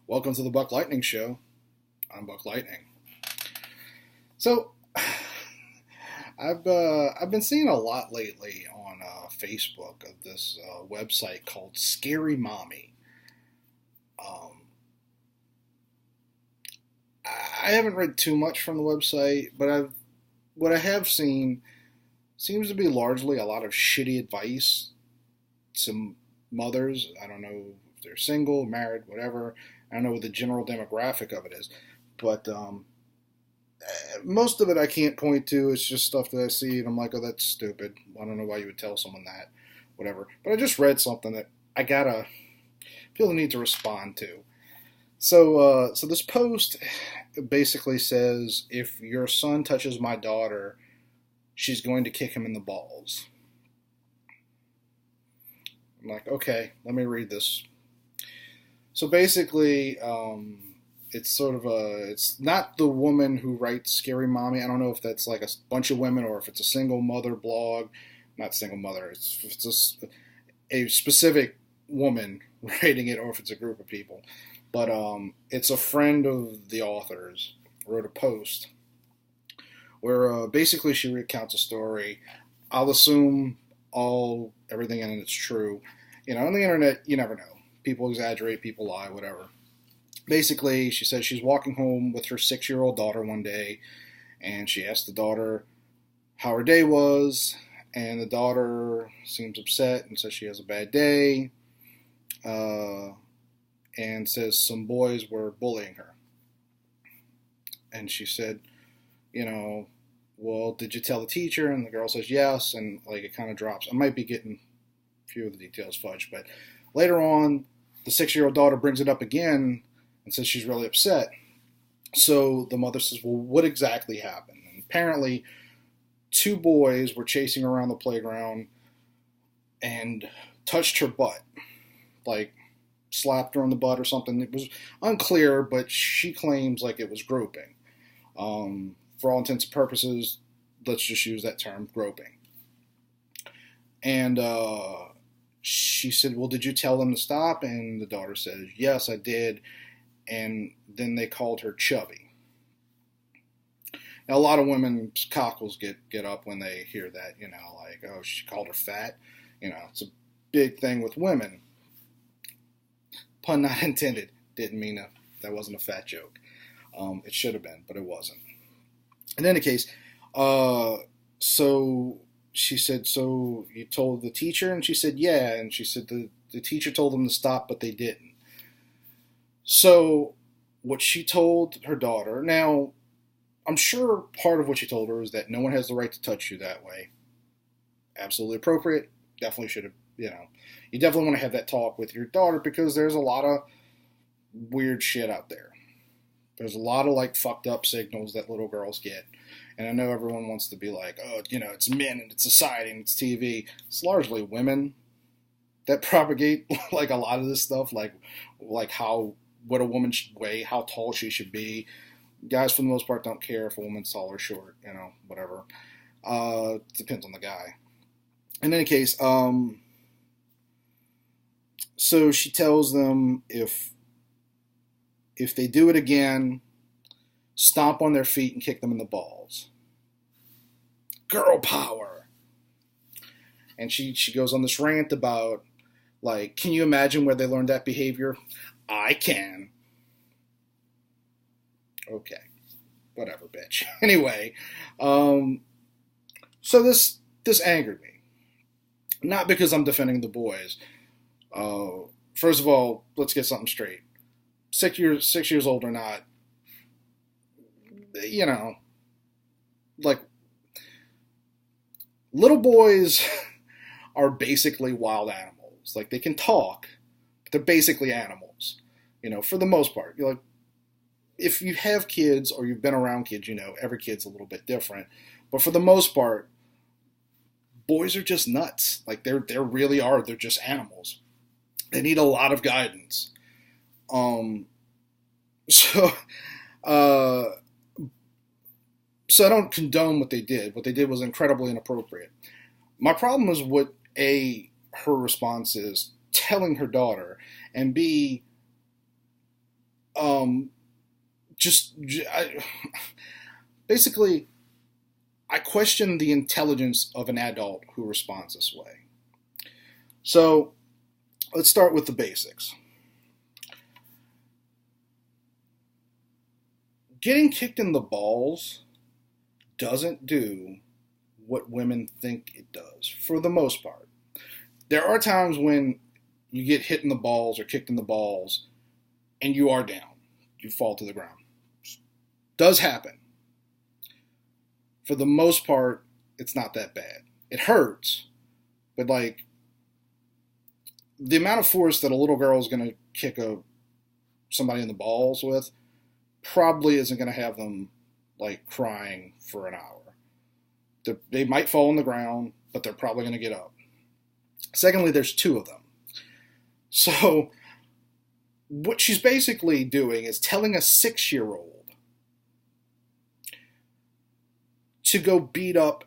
Welcome to the Buck Lightning Show. I'm Buck Lightning. So, I've been seeing a lot lately on Facebook of this website called Scary Mommy. Um, I haven't read too much from the website, but what I have seen seems to be largely a lot of shitty advice to mothers. I don't know if they're single, married, whatever. I don't know what the general demographic of it is, but most of it I can't point to. It's just stuff that I see, and I'm like, oh, that's stupid. I don't know why you would tell someone that, whatever. But I just read something that I gotta feel the need to respond to. So this post basically says, if your son touches my daughter, she's going to kick him in the balls. I'm like, okay, let me read this. So basically, it's not the woman who writes Scary Mommy. I don't know if that's like a bunch of women or if it's a single mother blog. Not single mother. It's a specific woman writing it, or if it's a group of people. But it's a friend of the author's wrote a post where basically she recounts a story. I'll assume everything in it's true. On the internet, you never know. People exaggerate, people lie, whatever. Basically, she says she's walking home with her 6-year-old daughter one day, and she asked the daughter how her day was, and the daughter seems upset and says she has a bad day, and says some boys were bullying her. And she said, well, did you tell the teacher? And the girl says yes, and it kind of drops. I might be getting a few of the details fudged, but later on, the 6-year-old daughter brings it up again and says she's really upset. So the mother says, well, what exactly happened? And apparently, 2 boys were chasing around the playground and touched her butt. Slapped her on the butt or something. It was unclear, but she claims it was groping. For all intents and purposes, let's just use that term, groping. And she said, well, did you tell them to stop? And the daughter says, yes, I did. And then they called her chubby. Now, a lot of women's cockles get up when they hear that, oh, she called her fat. It's a big thing with women. Pun not intended. Didn't mean that wasn't a fat joke. It should have been, but it wasn't. In any case, so she said, so you told the teacher? And she said, yeah. And she said the teacher told them to stop, but they didn't. So what she told her daughter, now, I'm sure part of what she told her is that no one has the right to touch you that way. Absolutely appropriate. Definitely should have, you definitely want to have that talk with your daughter because there's a lot of weird shit out there. There's a lot of fucked up signals that little girls get. And I know everyone wants to be like, oh, it's men and it's society and it's TV. It's largely women that propagate a lot of this stuff, what a woman should weigh, how tall she should be. Guys, for the most part, don't care if a woman's tall or short, whatever. Depends on the guy. In any case, so she tells them if they do it again, stomp on their feet and kick them in the balls. Girl power. And she goes on this rant about, can you imagine where they learned that behavior? I can. Okay. Whatever, bitch. Anyway, so this angered me. Not because I'm defending the boys. First of all, let's get something straight. 6 years old or not, little boys are basically wild animals. They can talk, but they're basically animals, for the most part. If you have kids or you've been around kids, every kid's a little bit different. But for the most part, boys are just nuts. They really are. They're just animals. They need a lot of guidance. So I don't condone what they did. What they did was incredibly inappropriate. My problem is what her response is telling her daughter, and B, Um, just basically, I question the intelligence of an adult who responds this way. So let's start with the basics. Getting kicked in the balls doesn't do what women think it does, for the most part. There are times when you get hit in the balls or kicked in the balls and you are down. You fall to the ground. Does happen. For the most part, it's not that bad. It hurts, but like the amount of force that a little girl is going to kick somebody in the balls with probably isn't going to have them like crying for an hour. They might fall on the ground, but they're probably going to get up. Secondly, there's two of them. So what she's basically doing is telling a 6-year-old to go beat up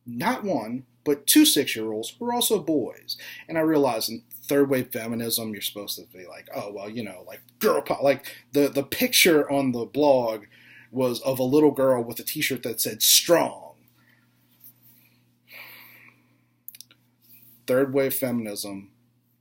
not one, but two 6-year-olds who are also boys. And I realize in third wave feminism, you're supposed to be like, oh, well, like girl power. Like the picture on the blog was of a little girl with a t-shirt that said strong. Third wave feminism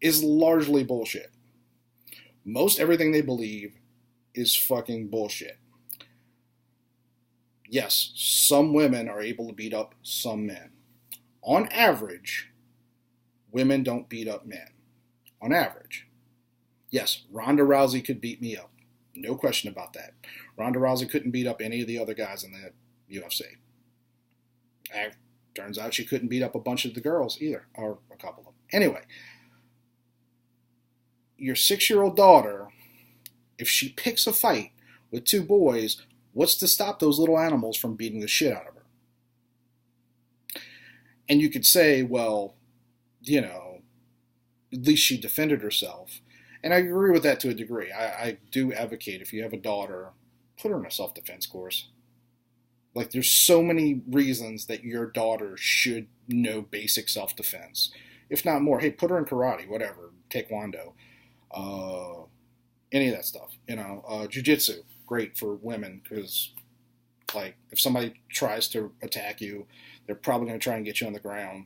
is largely bullshit. Most everything they believe is fucking bullshit. Yes, some women are able to beat up some men. On average, women don't beat up men. On average. Yes, Ronda Rousey could beat me up. No question about that. Ronda Rousey couldn't beat up any of the other guys in the UFC. Turns out she couldn't beat up a bunch of the girls either, or a couple of them. Anyway, your 6-year-old daughter, if she picks a fight with two boys, what's to stop those little animals from beating the shit out of her? And you could say, well, at least she defended herself. And I agree with that to a degree. I do advocate, if you have a daughter, put her in a self-defense course. Like, there's so many reasons that your daughter should know basic self-defense. If not more, hey, put her in karate, whatever, taekwondo, any of that stuff. Jiu-jitsu, great for women, because, like, if somebody tries to attack you, they're probably going to try and get you on the ground.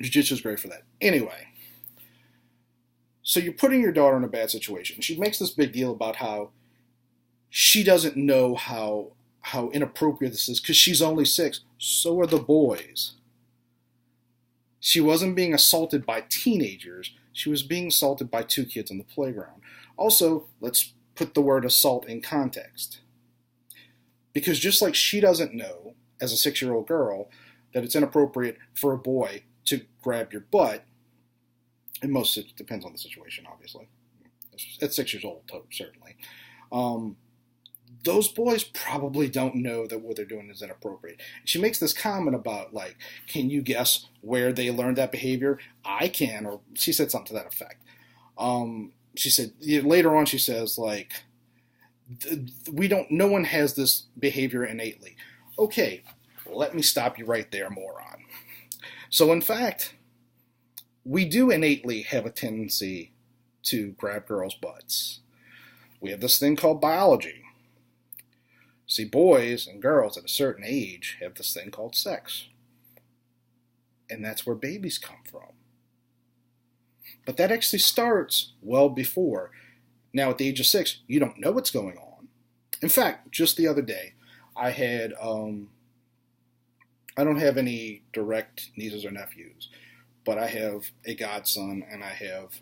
Jiu-jitsu is great for that. Anyway, so you're putting your daughter in a bad situation. She makes this big deal about how she doesn't know how inappropriate this is because she's only 6. So are the boys. She wasn't being assaulted by teenagers. She was being assaulted by two kids on the playground. Also, let's put the word assault in context. Because just like she doesn't know, as a 6-year-old girl, that it's inappropriate for a boy to grab your butt, and it depends on the situation, obviously. At 6 years old, certainly. Those boys probably don't know that what they're doing is inappropriate. She makes this comment about, like, can you guess where they learned that behavior? I can, or she said something to that effect. She said, later on she says, like, no one has this behavior innately. Okay, let me stop you right there, moron. So in fact, we do innately have a tendency to grab girls' butts. We have this thing called biology. See, boys and girls at a certain age have this thing called sex. And that's where babies come from. But that actually starts well before. Now, at the age of 6, you don't know what's going on. In fact, just the other day, I had, I don't have any direct nieces or nephews, but I have a godson, and I have,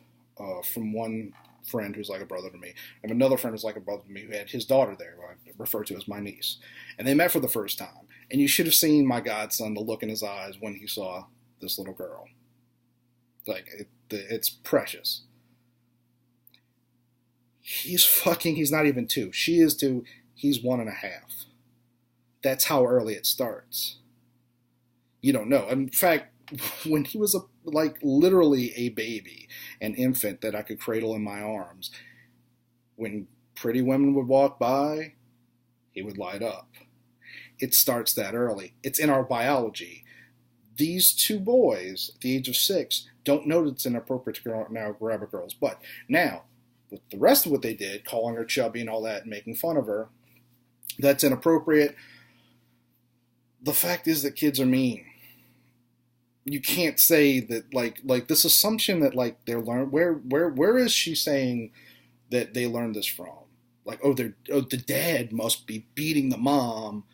from one friend who's like a brother to me, and another friend who's like a brother to me who had his daughter there, who I refer to as my niece. And they met for the first time. And you should have seen my godson, the look in his eyes when he saw this little girl. Like, it's precious. He's not even 2. She is 2. He's 1.5. That's how early it starts. You don't know. In fact, when he was literally a baby, an infant that I could cradle in my arms, when pretty women would walk by, he would light up. It starts that early. It's in our biology. These two boys, at the age of 6, don't know that it's inappropriate to now grab a girl's butt. Now, With the rest of what they did, calling her chubby and all that and making fun of her, that's inappropriate. The fact is that kids are mean. You can't say that like this assumption that like they're learn where is she saying that they learned this from? Like, the dad must be beating the mom,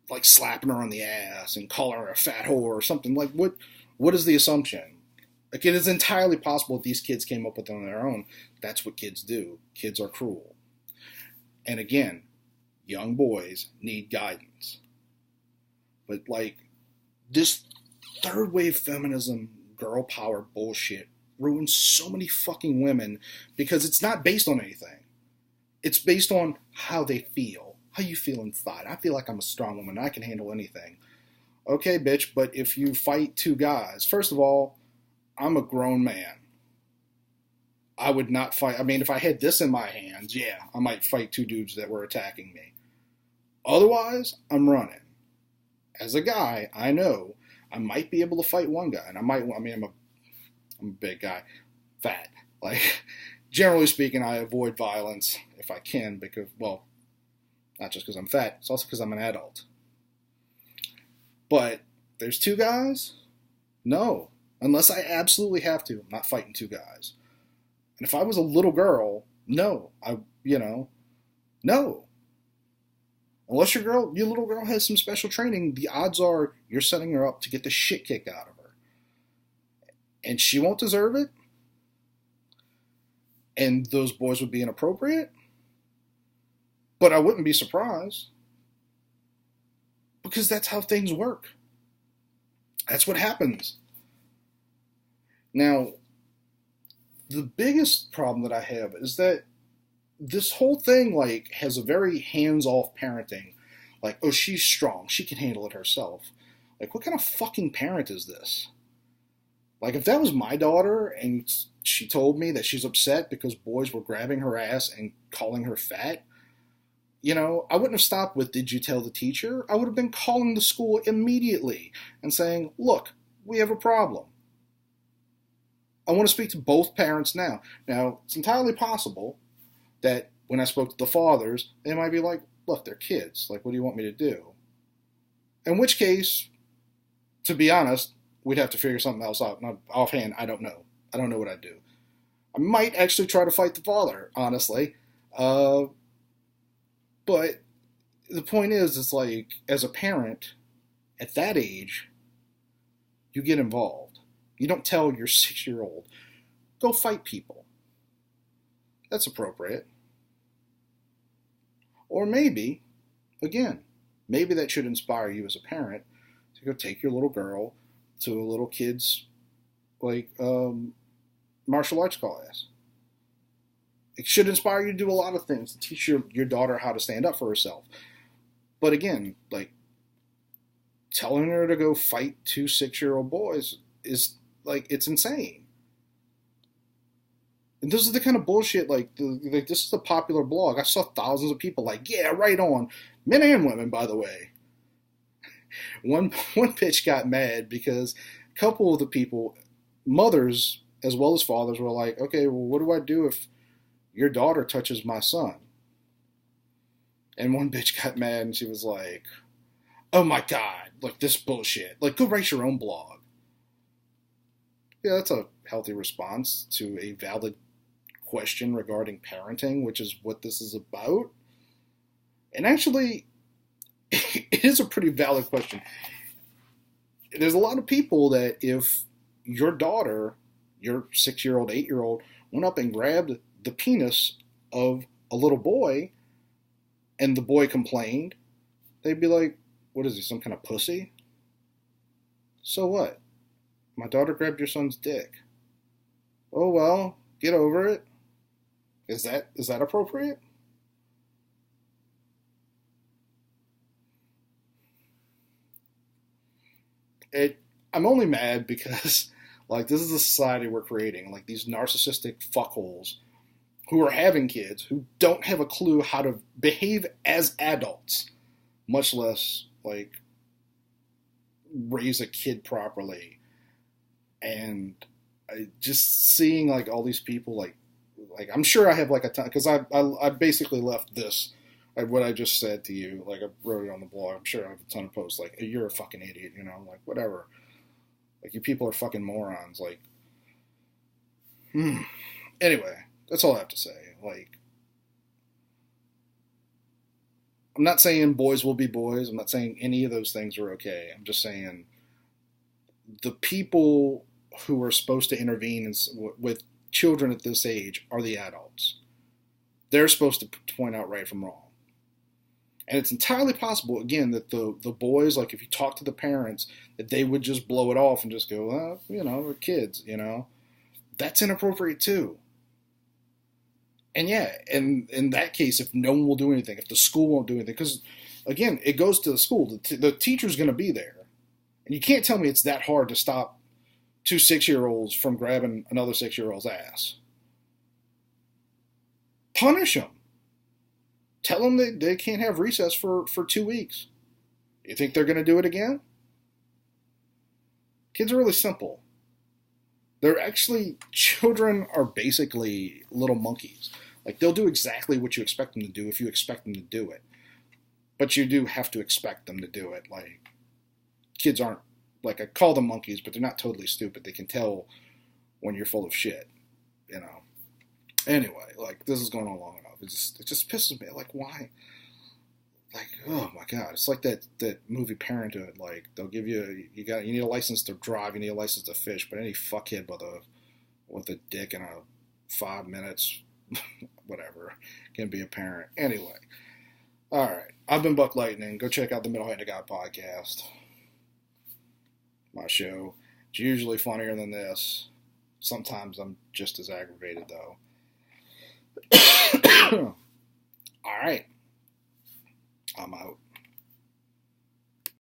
like slapping her on the ass and calling her a fat whore or something. Like, what is the assumption? Like, it is entirely possible that these kids came up with it on their own. That's what kids do. Kids are cruel. And again, young boys need guidance. But like, this third wave feminism, girl power bullshit ruins so many fucking women because it's not based on anything. It's based on how they feel. How you feel inside. I feel like I'm a strong woman. I can handle anything. Okay, bitch, but if you fight two guys, first of all, I'm a grown man. I would not fight. I mean, if I had this in my hands, yeah, I might fight two dudes that were attacking me. Otherwise, I'm running. As a guy, I know I might be able to fight one guy, and I'm a big guy, fat. Like, generally speaking, I avoid violence if I can because, well, not just because I'm fat, it's also because I'm an adult. But there's two guys? No. Unless I absolutely have to. I'm not fighting two guys. And if I was a little girl, no. No. Unless your little girl has some special training, the odds are you're setting her up to get the shit kicked out of her. And she won't deserve it. And those boys would be inappropriate. But I wouldn't be surprised. Because that's how things work. That's what happens. Now, the biggest problem that I have is that this whole thing like has a very hands-off parenting. Like, oh, she's strong. She can handle it herself. Like, what kind of fucking parent is this? Like, if that was my daughter and she told me that she's upset because boys were grabbing her ass and calling her fat, I wouldn't have stopped with, did you tell the teacher? I would have been calling the school immediately and saying, look, we have a problem. I want to speak to both parents now. Now, it's entirely possible that when I spoke to the fathers, they might be like, look, they're kids. Like, what do you want me to do? In which case, to be honest, we'd have to figure something else out. Now, offhand, I don't know. I don't know what I'd do. I might actually try to fight the father, honestly. But the point is, it's like, as a parent, at that age, you get involved. You don't tell your 6-year-old, go fight people. That's appropriate. Or maybe, again, maybe that should inspire you as a parent to go take your little girl to a little kid's, like, martial arts class. It should inspire you to do a lot of things, to teach your daughter how to stand up for herself. But again, like, telling her to go fight two 6-year-old boys is, like, it's insane. And this is the kind of bullshit, like this is a popular blog. I saw thousands of people like, yeah, right on. Men and women, by the way. One bitch got mad because a couple of the people, mothers as well as fathers, were like, okay, well, what do I do if your daughter touches my son? And one bitch got mad and she was like, oh my God, like this bullshit. Like, go write your own blog. Yeah, that's a healthy response to a valid question regarding parenting, which is what this is about. And actually, it is a pretty valid question. There's a lot of people that if your daughter, your 6-year-old, 8-year-old, went up and grabbed the penis of a little boy and the boy complained, they'd be like, what is he, some kind of pussy? So what? My daughter grabbed your son's dick. Oh well, get over it. Is that appropriate? I'm only mad because, like, this is the society we're creating. Like, these narcissistic fuckholes who are having kids who don't have a clue how to behave as adults, much less, like, raise a kid properly. And just seeing, like, all these people, like like I'm sure I have like a ton because I basically left this what I just said to you. Like I wrote it on the blog. I'm sure I have a ton of posts like hey, you're a fucking idiot. You know, like whatever. Like you people are fucking morons. Like, anyway, that's all I have to say. Like, I'm not saying boys will be boys. I'm not saying any of those things are okay. I'm just saying the people who are supposed to intervene with children at this age are the adults. They're supposed to point out right from wrong. And it's entirely possible, again, that the boys, like if you talk to the parents, that they would just blow it off and just go, well, you know, we're kids, you know. That's inappropriate too. And yeah, and in that case, if no one will do anything, if the school won't do anything, because again, it goes to the school. The teacher's going to be there. And you can't tell me it's that hard to stop two 6-year-olds from grabbing another 6-year-old's ass. Punish them. Tell them that they can't have recess for 2 weeks. You think they're going to do it again? Kids are really simple. They're actually, children are basically little monkeys. Like, they'll do exactly what you expect them to do if you expect them to do it. But you do have to expect them to do it. Like, kids aren't, like, I call them monkeys, but they're not totally stupid. They can tell when you're full of shit, you know. Anyway, like, this is going on long enough. It just pisses me. Like, why? Like, oh my god, it's like that movie Parenthood. Like, they'll give you you need a license to drive, you need a license to fish, but any fuckhead with a dick and a 5 minutes, whatever, can be a parent. Anyway, all right, I've been Buck Lightning. Go check out the Middle Handed God podcast, my show. It's usually funnier than this. Sometimes I'm just as aggravated though. All right. I'm out.